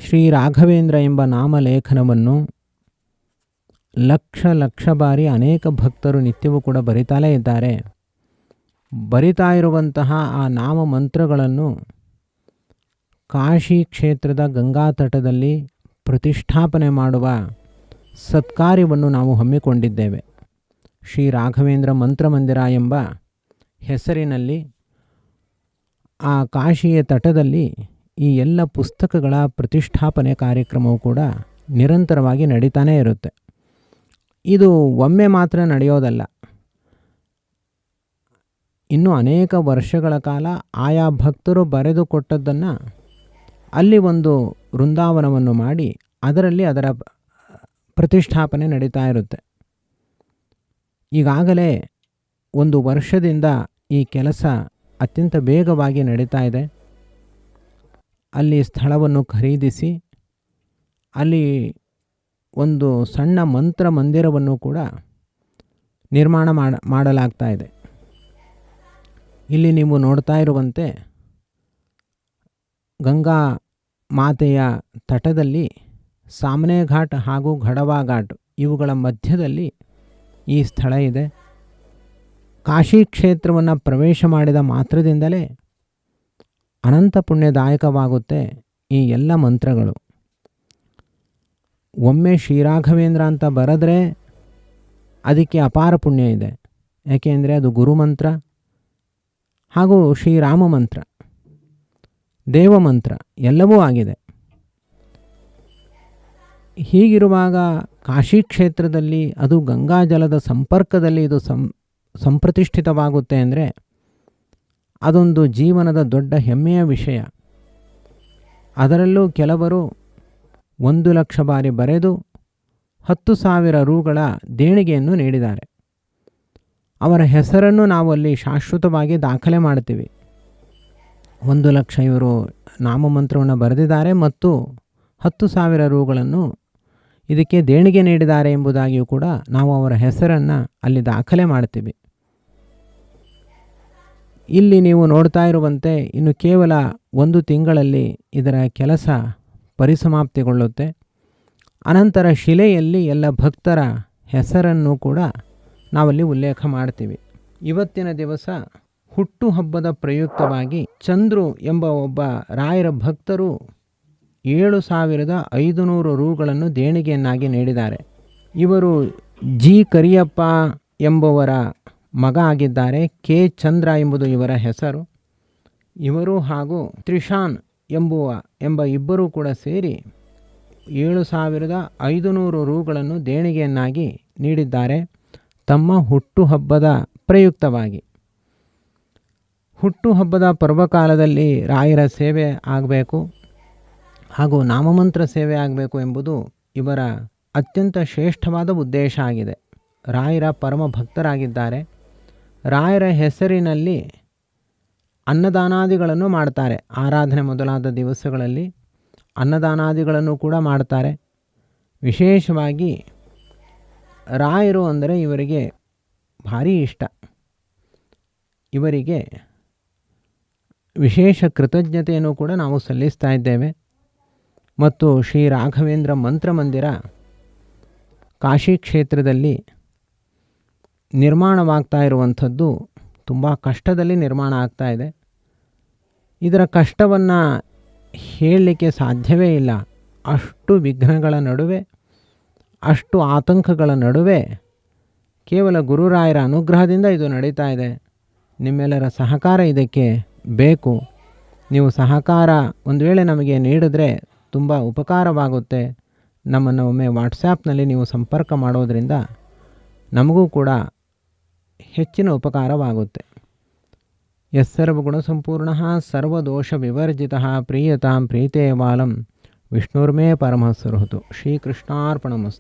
ಶ್ರೀ ರಾಘವೇಂದ್ರ ಎಂಬ ನಾಮಲೇಖನವನ್ನು ಲಕ್ಷ ಬಾರಿ ಅನೇಕ ಭಕ್ತರು ನಿತ್ಯವೂ ಕೂಡ ಬರಿತಾಲೇ ಇದ್ದಾರೆ. ಬರಿತಾ ಇರುವಂತಹ ಆ ನಾಮ ಮಂತ್ರಗಳನ್ನು ಕಾಶಿ ಕ್ಷೇತ್ರದ ಗಂಗಾ ತಟದಲ್ಲಿ ಪ್ರತಿಷ್ಠಾಪನೆ ಮಾಡುವ ಸತ್ಕಾರ್ಯವನ್ನು ನಾವು ಹಮ್ಮಿಕೊಂಡಿದ್ದೇವೆ. ಶ್ರೀ ರಾಘವೇಂದ್ರ ಮಂತ್ರಮಂದಿರ ಎಂಬ ಹೆಸರಿನಲ್ಲಿ ಆ ಕಾಶಿಯ ತಟದಲ್ಲಿ ಈ ಎಲ್ಲ ಪುಸ್ತಕಗಳ ಪ್ರತಿಷ್ಠಾಪನೆ ಕಾರ್ಯಕ್ರಮವು ಕೂಡ ನಿರಂತರವಾಗಿ ನಡೀತಾನೇ ಇರುತ್ತೆ. ಇದು ಒಮ್ಮೆ ಮಾತ್ರ ನಡೆಯೋದಲ್ಲ. ಇನ್ನು ಅನೇಕ ವರ್ಷಗಳ ಕಾಲ ಆಯಾ ಭಕ್ತರು ಬರೆದುಕೊಟ್ಟದ್ದನ್ನು ಅಲ್ಲಿ ಒಂದು ವೃಂದಾವನವನ್ನು ಮಾಡಿ ಅದರಲ್ಲಿ ಅದರ ಪ್ರತಿಷ್ಠಾಪನೆ ನಡೀತಾ ಇರುತ್ತೆ. ಈಗಾಗಲೇ 1 ವರ್ಷದಿಂದ ಈ ಕೆಲಸ ಅತ್ಯಂತ ಬೇಗವಾಗಿ ನಡೀತಾ ಇದೆ. ಅಲ್ಲಿ ಸ್ಥಳವನ್ನು ಖರೀದಿಸಿ ಅಲ್ಲಿ ಒಂದು ಸಣ್ಣ ಮಂತ್ರ ಮಂದಿರವನ್ನು ಕೂಡ ನಿರ್ಮಾಣ ಮಾಡಲಾಗ್ತಾ ಇದೆ. ಇಲ್ಲಿ ನೀವು ನೋಡ್ತಾ ಇರುವಂತೆ ಗಂಗಾ ಮಾತೆಯ ತಟದಲ್ಲಿ ಸಾಮನೆ ಘಾಟ್ ಹಾಗೂ ಘಡವಾ ಘಾಟ್ ಇವುಗಳ ಮಧ್ಯದಲ್ಲಿ ಈ ಸ್ಥಳ ಇದೆ. ಕಾಶಿ ಕ್ಷೇತ್ರವನ್ನು ಪ್ರವೇಶ ಮಾಡಿದ ಮಾತ್ರದಿಂದಲೇ ಅನಂತ ಪುಣ್ಯದಾಯಕವಾಗುತ್ತೆ ಈ ಎಲ್ಲ ಮಂತ್ರಗಳು. ಒಮ್ಮೆ ಶ್ರೀರಾಘವೇಂದ್ರ ಅಂತ ಬರೆದ್ರೆ ಅದಕ್ಕೆ ಅಪಾರ ಪುಣ್ಯ ಇದೆ. ಯಾಕೆಂದರೆ ಅದು ಗುರುಮಂತ್ರ ಹಾಗೂ ಶ್ರೀರಾಮ ಮಂತ್ರ, ದೇವಮಂತ್ರ ಎಲ್ಲವೂ ಆಗಿದೆ. ಹೀಗಿರುವಾಗ ಕಾಶಿ ಕ್ಷೇತ್ರದಲ್ಲಿ ಅದು ಗಂಗಾ ಜಲದ ಸಂಪರ್ಕದಲ್ಲಿ ಇದು ಸಂಪ್ರತಿಷ್ಠಿತವಾಗುತ್ತೆ ಅಂದರೆ ಅದೊಂದು ಜೀವನದ ದೊಡ್ಡ ಹೆಮ್ಮೆಯ ವಿಷಯ. ಅದರಲ್ಲೂ ಕೆಲವರು 1 ಲಕ್ಷ ಬಾರಿ ಬರೆದು 10,000 ರೂಗಳ ದೇಣಿಗೆಯನ್ನು ನೀಡಿದ್ದಾರೆ. ಅವರ ಹೆಸರನ್ನು ನಾವು ಅಲ್ಲಿ ಶಾಶ್ವತವಾಗಿ ದಾಖಲೆ ಮಾಡ್ತೀವಿ. 1 ಲಕ್ಷ ಇವರು ನಾಮಮಂತ್ರವನ್ನು ಬರೆದಿದ್ದಾರೆ ಮತ್ತು 10,000 ರೂಗಳನ್ನು ಇದಕ್ಕೆ ದೇಣಿಗೆ ನೀಡಿದ್ದಾರೆ ಎಂಬುದಾಗಿಯೂ ಕೂಡ ನಾವು ಅವರ ಹೆಸರನ್ನು ಅಲ್ಲಿ ದಾಖಲೆ ಮಾಡ್ತೀವಿ. ಇಲ್ಲಿ ನೀವು ನೋಡ್ತಾ ಇರುವಂತೆ ಇನ್ನು ಕೇವಲ 1 ತಿಂಗಳಲ್ಲಿ ಇದರ ಕೆಲಸ ಪರಿಸಮಾಪ್ತಿಗೊಳ್ಳುತ್ತೆ. ಅನಂತರ ಶಿಲೆಯಲ್ಲಿ ಎಲ್ಲ ಭಕ್ತರ ಹೆಸರನ್ನು ಕೂಡ ನಾವಲ್ಲಿ ಉಲ್ಲೇಖ ಮಾಡ್ತೀವಿ. ಇವತ್ತಿನ ದಿವಸ ಹುಟ್ಟುಹಬ್ಬದ ಪ್ರಯುಕ್ತವಾಗಿ ಚಂದ್ರು ಎಂಬ ಒಬ್ಬ ರಾಯರ ಭಕ್ತರು 7,500 ರೂಗಳನ್ನು ದೇಣಿಗೆಯನ್ನಾಗಿ ನೀಡಿದ್ದಾರೆ. ಇವರು ಜಿ ಕರಿಯಪ್ಪ ಎಂಬುವರ ಮಗ ಆಗಿದ್ದಾರೆ. ಕೆ ಚಂದ್ರ ಎಂಬುದು ಇವರ ಹೆಸರು. ಇವರು ಹಾಗೂ ತ್ರಿಶಾನ್ ಎಂಬ ಇಬ್ಬರೂ ಕೂಡ ಸೇರಿ 7,500 ರೂಗಳನ್ನು ದೇಣಿಗೆಯನ್ನಾಗಿ ನೀಡಿದ್ದಾರೆ ತಮ್ಮ ಹುಟ್ಟುಹಬ್ಬದ ಪ್ರಯುಕ್ತವಾಗಿ. ಹುಟ್ಟುಹಬ್ಬದ ಪರ್ವಕಾಲದಲ್ಲಿ ರಾಯರ ಸೇವೆ ಆಗಬೇಕು ಹಾಗೂ ನಾಮಮಂತ್ರ ಸೇವೆ ಆಗಬೇಕು ಎಂಬುದು ಇವರ ಅತ್ಯಂತ ಶ್ರೇಷ್ಠವಾದ ಉದ್ದೇಶ ಆಗಿದೆ. ರಾಯರ ಪರಮ ಭಕ್ತರಾಗಿದ್ದಾರೆ. ರಾಯರ ಹೆಸರಿನಲ್ಲಿ ಅನ್ನದಾನಾದಿಗಳನ್ನು ಮಾಡ್ತಾರೆ. ಆರಾಧನೆ ಮೊದಲಾದ ದಿವಸಗಳಲ್ಲಿ ಅನ್ನದಾನಾದಿಗಳನ್ನು ಕೂಡ ಮಾಡ್ತಾರೆ. ವಿಶೇಷವಾಗಿ ರಾಯರು ಅಂದರೆ ಇವರಿಗೆ ಭಾರಿ ಇಷ್ಟ. ಇವರಿಗೆ ವಿಶೇಷ ಕೃತಜ್ಞತೆಯನ್ನು ಕೂಡ ನಾವು ಸಲ್ಲಿಸ್ತಾ ಇದ್ದೇವೆ. ಮತ್ತು ಶ್ರೀ ರಾಘವೇಂದ್ರ ಮಂತ್ರಮಂದಿರ ಕಾಶಿ ಕ್ಷೇತ್ರದಲ್ಲಿ ನಿರ್ಮಾಣವಾಗ್ತಾ ಇರುವಂಥದ್ದು ತುಂಬ ಕಷ್ಟದಲ್ಲಿ ನಿರ್ಮಾಣ ಆಗ್ತಾ ಇದೆ. ಇದರ ಕಷ್ಟವನ್ನು ಹೇಳಲಿಕ್ಕೆ ಸಾಧ್ಯವೇ ಇಲ್ಲ. ಅಷ್ಟು ವಿಘ್ನಗಳ ನಡುವೆ, ಅಷ್ಟು ಆತಂಕಗಳ ನಡುವೆ ಕೇವಲ ಗುರುರಾಯರ ಅನುಗ್ರಹದಿಂದ ಇದು ನಡೀತಾ ಇದೆ. ನಿಮ್ಮೆಲ್ಲರ ಸಹಕಾರ ಇದಕ್ಕೆ ಬೇಕು. ನೀವು ಸಹಕಾರ ಒಂದು ವೇಳೆ ನಮಗೆ ನೀಡಿದ್ರೆ ತುಂಬ ಉಪಕಾರವಾಗುತ್ತೆ. ನಮ್ಮನ್ನು ಒಮ್ಮೆ ವಾಟ್ಸಾಪ್ನಲ್ಲಿ ನೀವು ಸಂಪರ್ಕ ಮಾಡೋದರಿಂದ ನಮಗೂ ಕೂಡ ಹೆಚ್ಚಿನ ಉಪಕಾರವಾಗುತ್ತೆ. ಯಸ್ಸರ್ವಗುಣಸಂಪೂರ್ಣಃ ಸರ್ವದೋಷ ವಿವರ್ಜಿತಃ ಪ್ರೀಯತಾಂ ಪ್ರೀತೇವಾಲಂ ವಿಷ್ಣುರ್ಮೇ ಪರಮಃ ಸುಹೃತು. ಶ್ರೀಕೃಷ್ಣಾರ್ಪಣಮಸ್ತು.